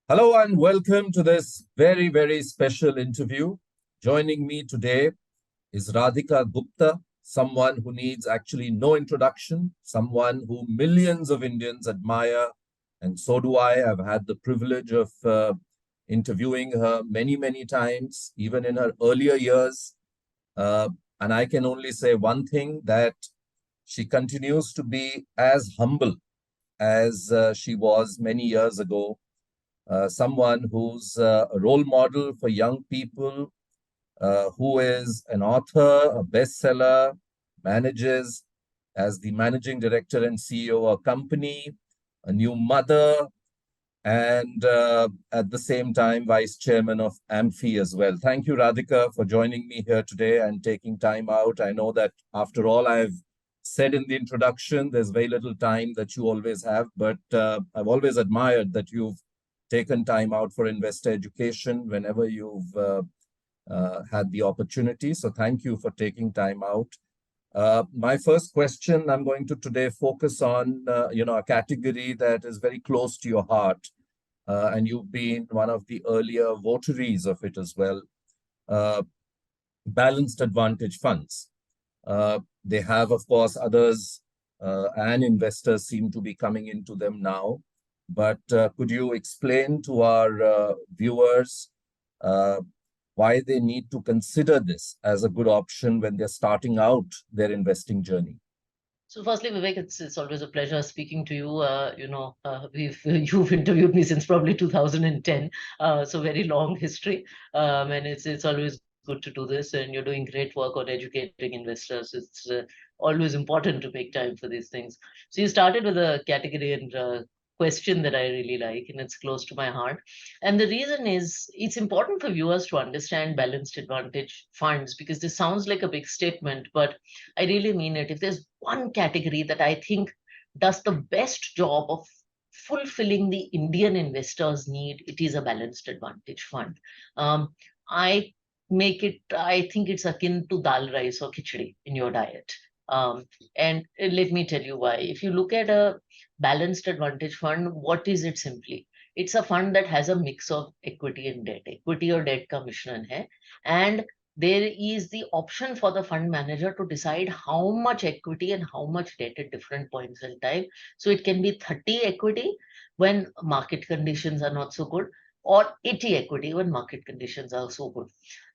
Hello and welcome to this very, very special interview. Joining me today is Radhika Gupta, someone who needs actually no introduction, someone who millions of Indians admire, and so do I. I've had the privilege of interviewing her many, many times, even in her earlier years. Uh, and I can only say one thing, that she continues to be as humble as she was many years ago, someone who's a role model for young people, who is an author, a bestseller, manages as the managing director and CEO of a company, a new mother, and at the same time, vice chairman of Amphi as well. Thank you, Radhika, for joining me here today and taking time out. I know that after all I've said in the introduction, there's very little time that you always have, but I've always admired that you've taken time out for investor education whenever you've had the opportunity. So thank you for taking time out. My first question, I'm going to today focus on, a category that is very close to your heart, and you've been one of the earlier votaries of it as well. Uh, Balanced advantage funds. They have, of course, others and investors seem to be coming into them now. But could you explain to our viewers uh, why they need to consider this as a good option when they're starting out their investing journey? So, firstly, Vivek, it's always a pleasure speaking to you. We've you've interviewed me since probably 2010, so very long history, and it's always good to do this. And you're doing great work on educating investors. It's always important to make time for these things. So, you started with a category and question that I really like, and it's close to my heart. And the reason is it's important for viewers to understand balanced advantage funds because this sounds like a big statement, but I really mean it. If there's one category that I think does the best job of fulfilling the Indian investors' need, it is a balanced advantage fund. I I think it's akin to dal rice or khichdi in your diet. And let me tell you why. If you look at a balanced advantage fund, what is it simply? It's a fund that has a mix of equity and debt. Equity or debt ka mishran hai. And there is the option for the fund manager to decide how much equity and how much debt at different points in time. So it can be 30 equity when market conditions are not so good, or 80 equity when market conditions are so good.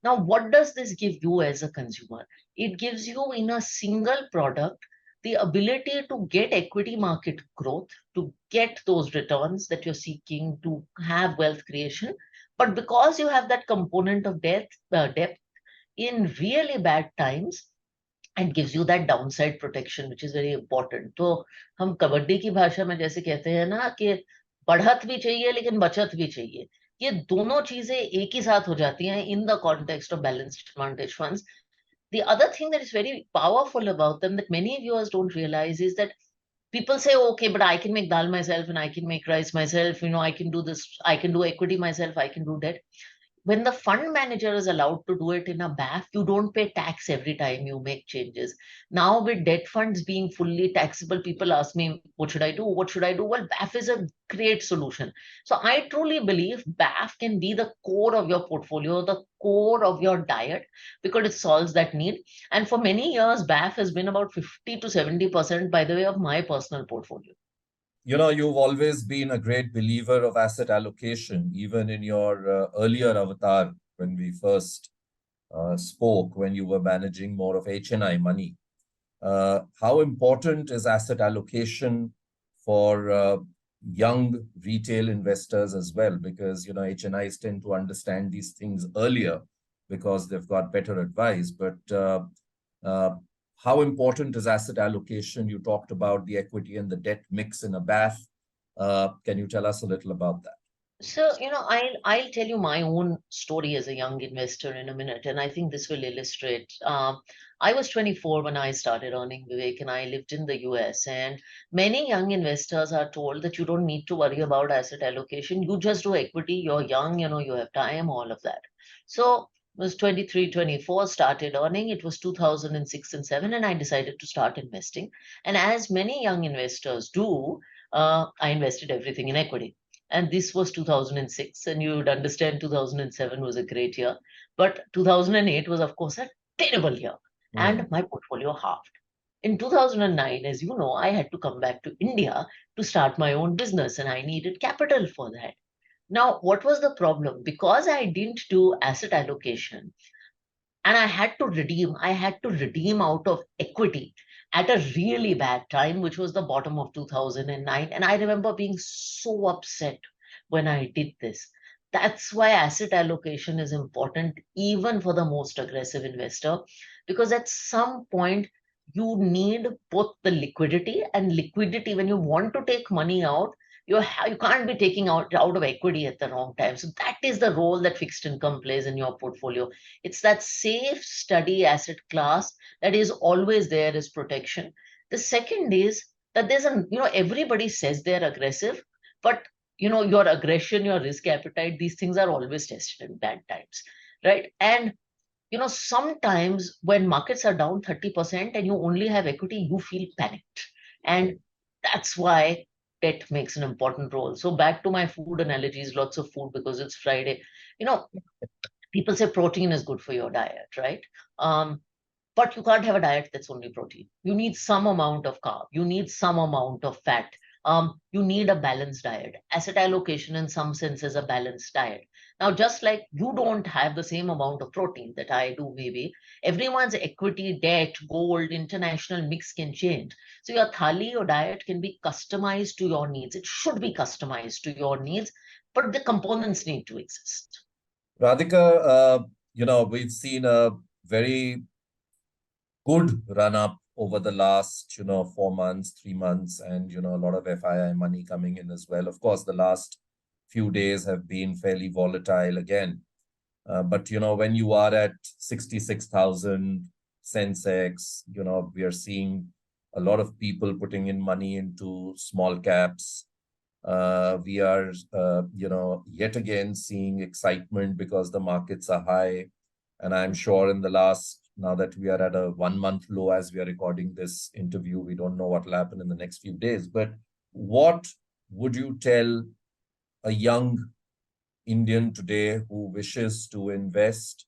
Now, what does this give you as a consumer? It gives you in a single product the ability to get equity market growth, to get those returns that you're seeking, to have wealth creation. But because you have that component of depth in really bad times, and gives you that downside protection, which is very important. तो हम कबड्डी की भाषा में जैसे कहते हैं ना कि बढ़त भी चाहिए लेकिन बचत भी चाहिए, ये दोनों चीजें एक ही साथ हो जाती हैं in the context of balanced advantage funds. The other thing that is very powerful about them that many viewers don't realize is that people say, okay, but I can make dal myself and I can make rice myself, I can do this, I can do equity myself, I can do that. When the fund manager is allowed to do it in a BAF, you don't pay tax every time you make changes. Now, with debt funds being fully taxable, people ask me, what should I do? What should I do? Well, BAF is a great solution. So I truly believe BAF can be the core of your portfolio, the core of your diet, because it solves that need. And for many years, BAF has been about 50 to 70% by the way of my personal portfolio. You've always been a great believer of asset allocation, even in your earlier avatar when we first spoke, when you were managing more of HNI money. How important is asset allocation for young retail investors as well? Because, HNIs tend to understand these things earlier because they've got better advice. But uh, how important is asset allocation? You talked about the equity and the debt mix in a BAF. Can you tell us a little about that? So, I'll tell you my own story as a young investor in a minute, and I think this will illustrate. I was 24 when I started earning, Vivek, and I lived in the US. And many young investors are told that you don't need to worry about asset allocation. You just do equity. You're young, you have time, all of that. So was 23, 24, started earning. It was 2006 and 7, and I decided to start investing. And as many young investors do, I invested everything in equity. And this was 2006, and you would understand 2007 was a great year. But 2008 was, of course, a terrible year, Hmm. and my portfolio halved. In 2009, as you know, I had to come back to India to start my own business, and I needed capital for that. Now, what was the problem? Because I didn't do asset allocation, and I had to redeem out of equity at a really bad time, which was the bottom of 2009. And I remember being so upset when I did this. That's why asset allocation is important, even for the most aggressive investor, because at some point you need both the liquidity and liquidity. When you want to take money out, you can't be taking out of equity at the wrong time. So that is the role that fixed income plays in your portfolio. It's that safe, steady asset class that is always there as protection. The second is that everybody says they're aggressive, but your aggression, your risk appetite, these things are always tested in bad times, right? And sometimes when markets are down 30% and you only have equity, you feel panicked. And that's why debt makes an important role. So back to my food analogies, lots of food because it's Friday. You know, People say protein is good for your diet, right? Um, but you can't have a diet that's only protein. You need some amount of carb. You need some amount of fat. You need a balanced diet. Asset allocation, in some sense, is a balanced diet. Now, just like you don't have the same amount of protein that I do, maybe everyone's equity, debt, gold, international mix can change. So your thali, your diet can be customized to your needs. It should be customized to your needs, but the components need to exist. Radhika, we've seen a very good run up over the last, 4 months, 3 months, and, a lot of FII money coming in as well. Of course, the last few days have been fairly volatile again. But, when you are at 66,000 Sensex, we are seeing a lot of people putting in money into small caps. We are, yet again seeing excitement because the markets are high. And I'm sure in the last, now that we are at a 1 month low as we are recording this interview, we don't know what will happen in the next few days. But what would you tell a young Indian today who wishes to invest?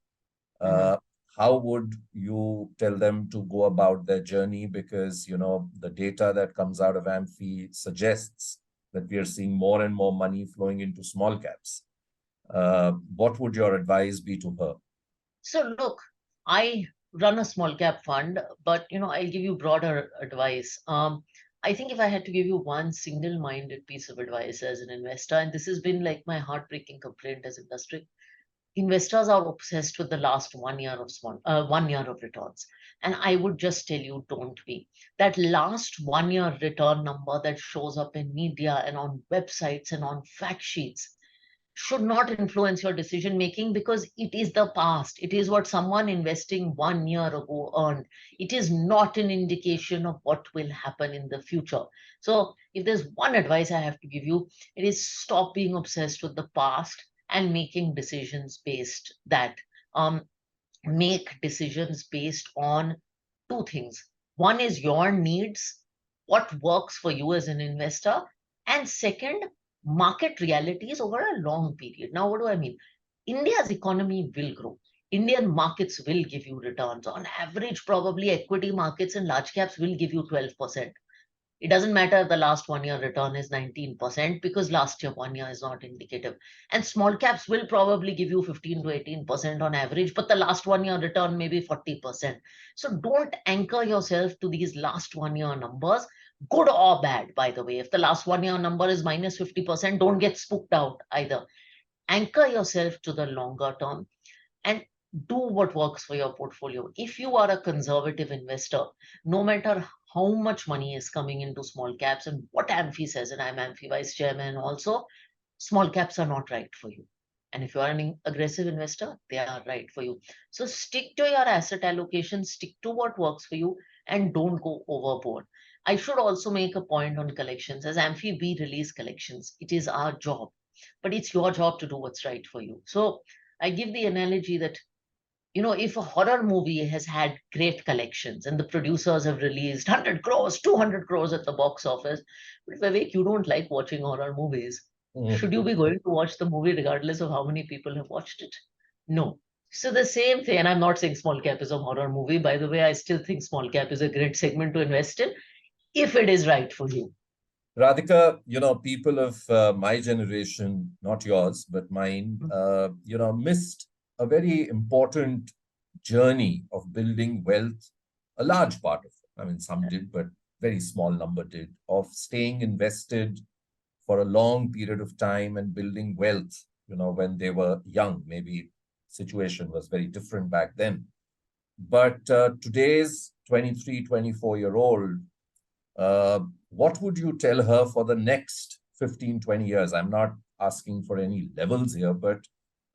Mhm. Uh, how would you tell them to go about their journey? Because, the data that comes out of Amphi suggests that we are seeing more and more money flowing into small caps. What would your advice be to her? So look, I run a small cap fund, but I'll give you broader advice. I think if I had to give you one single-minded piece of advice as an investor, and this has been like my heartbreaking complaint as industry, investors are obsessed with the last 1 year of 1 year of returns. And I would just tell you, don't be. That last 1 year return number that shows up in media and on websites and on fact sheets should not influence your decision making, because it is the past. It is what someone investing 1 year ago earned. It is not an indication of what will happen in the future. So, if there's one advice I have to give you, it is stop being obsessed with the past and making decisions based that. Um, Make decisions based on two things. One is your needs, what works for you as an investor, and second, market realities over a long period. Now, what do I mean? India's economy will grow. Indian markets will give you returns. On average, probably equity markets and large caps will give you 12%. It doesn't matter if the last 1 year return is 19%, because last year 1 year is not indicative. And small caps will probably give you 15 to 18% on average, but the last 1 year return may be 40%. So don't anchor yourself to these last 1 year numbers, good or bad, by the way. If the last 1 year number is minus 50%, don't get spooked out either. Anchor yourself to the longer term and do what works for your portfolio. If you are a conservative investor, no matter how much money is coming into small caps, and what Amphi says, and I'm Amphi vice chairman also, small caps are not right for you. And if you are an aggressive investor, they are right for you. So stick to your asset allocation, stick to what works for you, and don't go overboard. I should also make a point on collections. As Amphi, we release collections. It is our job, but it's your job to do what's right for you. So I give the analogy that if a horror movie has had great collections and the producers have released 100 crores, 200 crores at the box office, but Vivek, you don't like watching horror movies. Should you be going to watch the movie regardless of how many people have watched it? No. So the same thing, and I'm not saying small cap is a horror movie. By the way, I still think small cap is a great segment to invest in if it is right for you. Radhika, people of my generation, not yours, but mine, missed a very important journey of building wealth. A large part of it, I mean, some did, but very small number did, of staying invested for a long period of time and building wealth, when they were young. Maybe situation was very different back then. But today's 23, 24-year-old, uh, what would you tell her for the next 15, 20 years? I'm not asking for any levels here, but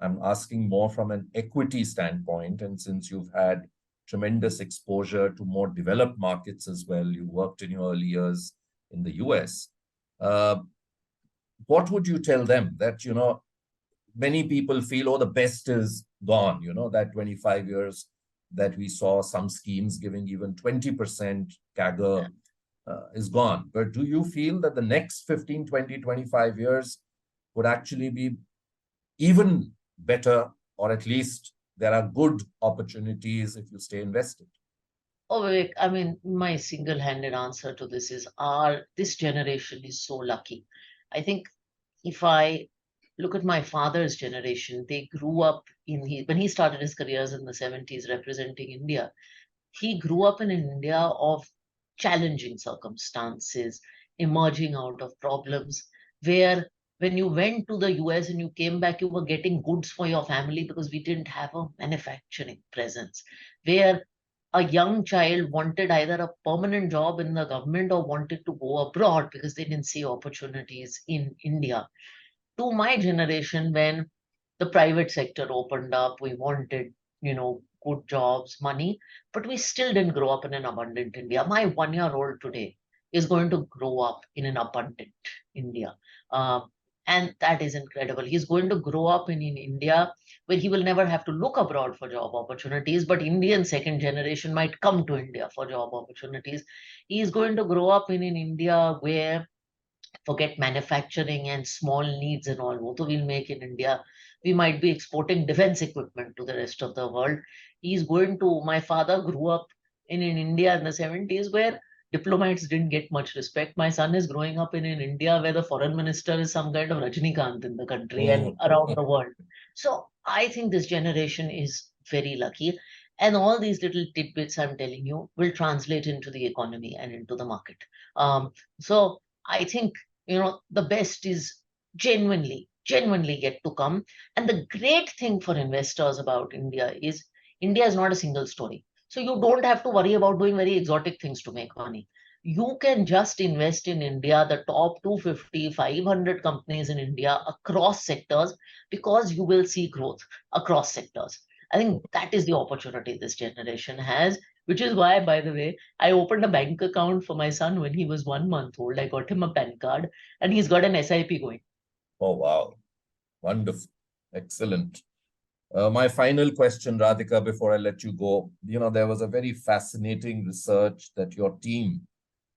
I'm asking more from an equity standpoint. And since you've had tremendous exposure to more developed markets as well, you worked in your early years in the US. Uh, what would you tell them that, many people feel, oh, the best is gone, that 25 years that we saw some schemes giving even 20% CAGR is gone. But do you feel that the next 15, 20, 25 years would actually be even better, or at least there are good opportunities if you stay invested? Oh, Vivek, I mean, my single-handed answer to this is this generation is so lucky. I think if I look at my father's generation, they grew up when he started his careers in the 70s representing India, he grew up in an India of challenging circumstances, emerging out of problems, where when you went to the US and you came back, you were getting goods for your family because we didn't have a manufacturing presence, where a young child wanted either a permanent job in the government or wanted to go abroad because they didn't see opportunities in India. To my generation, when the private sector opened up, we wanted, good jobs, money, but we still didn't grow up in an abundant India. My 1-year-old today is going to grow up in an abundant India. Um, and that is incredible. He's going to grow up in India where he will never have to look abroad for job opportunities, but Indian second generation might come to India for job opportunities. He's going to grow up in an India where forget manufacturing and small needs and all. What we'll make in India, we might be exporting defense equipment to the rest of the world. My father grew up in India in the 70s where diplomats didn't get much respect. My son is growing up in India where the foreign minister is some kind of Rajnikant in the country and Mm. around the world. So I think this generation is very lucky. And all these little tidbits I'm telling you will translate into the economy and into the market. So I think the best is genuinely yet to come. And the great thing for investors about India is not a single story, so you don't have to worry about doing very exotic things to make money. You can just invest in India, the top 250, 500 companies in India across sectors, because you will see growth across sectors. I think that is the opportunity this generation has, which is why, by the way, I opened a bank account for my son when he was 1 month old. I got him a PAN card and he's got an SIP going. Oh, wow. Wonderful. Excellent. My final question, Radhika, before I let you go, there was a very fascinating research that your team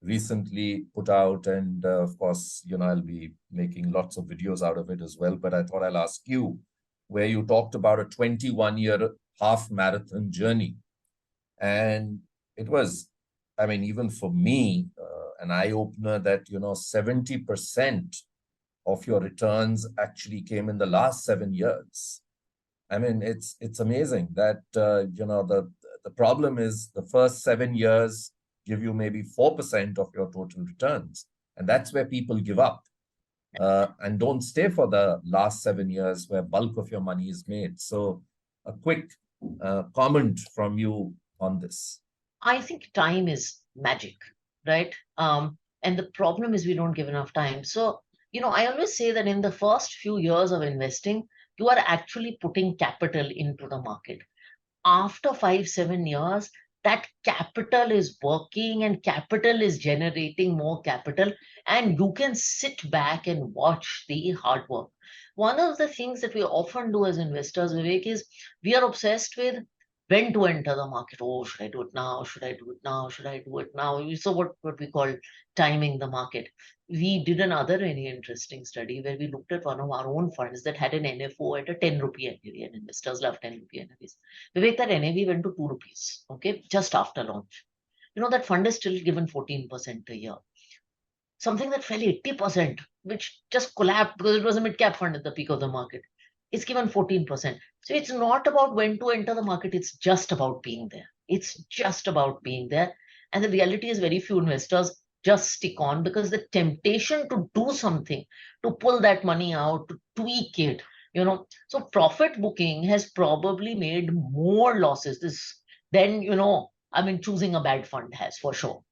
recently put out. And of course, I'll be making lots of videos out of it as well. But I thought I'll ask you, where you talked about a 21-year half marathon journey. And it was, I mean, even for me, an eye opener that, 70% of your returns actually came in the last 7 years. I mean, it's amazing that the problem is the first 7 years give you maybe 4% of your total returns, and that's where people give up and don't stay for the last 7 years where bulk of your money is made. So, a quick comment from you on this. I think time is magic, right? And the problem is we don't give enough time. So, I always say that in the first few years of investing, you are actually putting capital into the market. After 5, 7 years, that capital is working and capital is generating more capital, and you can sit back and watch the hard work. One of the things that we often do as investors, Vivek, is we are obsessed with when to enter the market. Oh, should I do it now? Should I do it now? Should I do it now? So what we call timing the market. We did another very interesting study where we looked at one of our own funds that had an NFO at a 10 rupee NAV, and investors love 10 rupee NAVs. Vivek, that NAV went to 2 rupees, okay, just after launch. That fund is still given 14% a year. Something that fell 80%, which just collapsed because it was a mid-cap fund at the peak of the market, it's given 14%. So it's not about when to enter the market, it's just about being there. It's just about being there. And the reality is very few investors just stick on because the temptation to do something, to pull that money out, to tweak it, So profit booking has probably made more losses than, choosing a bad fund has for sure.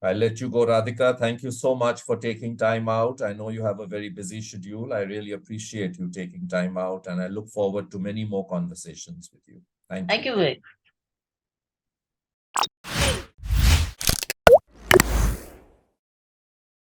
I'll let you go, Radhika. Thank you so much for taking time out. I know you have a very busy schedule. I really appreciate you taking time out, and I look forward to many more conversations with you. Thank you. Thank you, Vivek.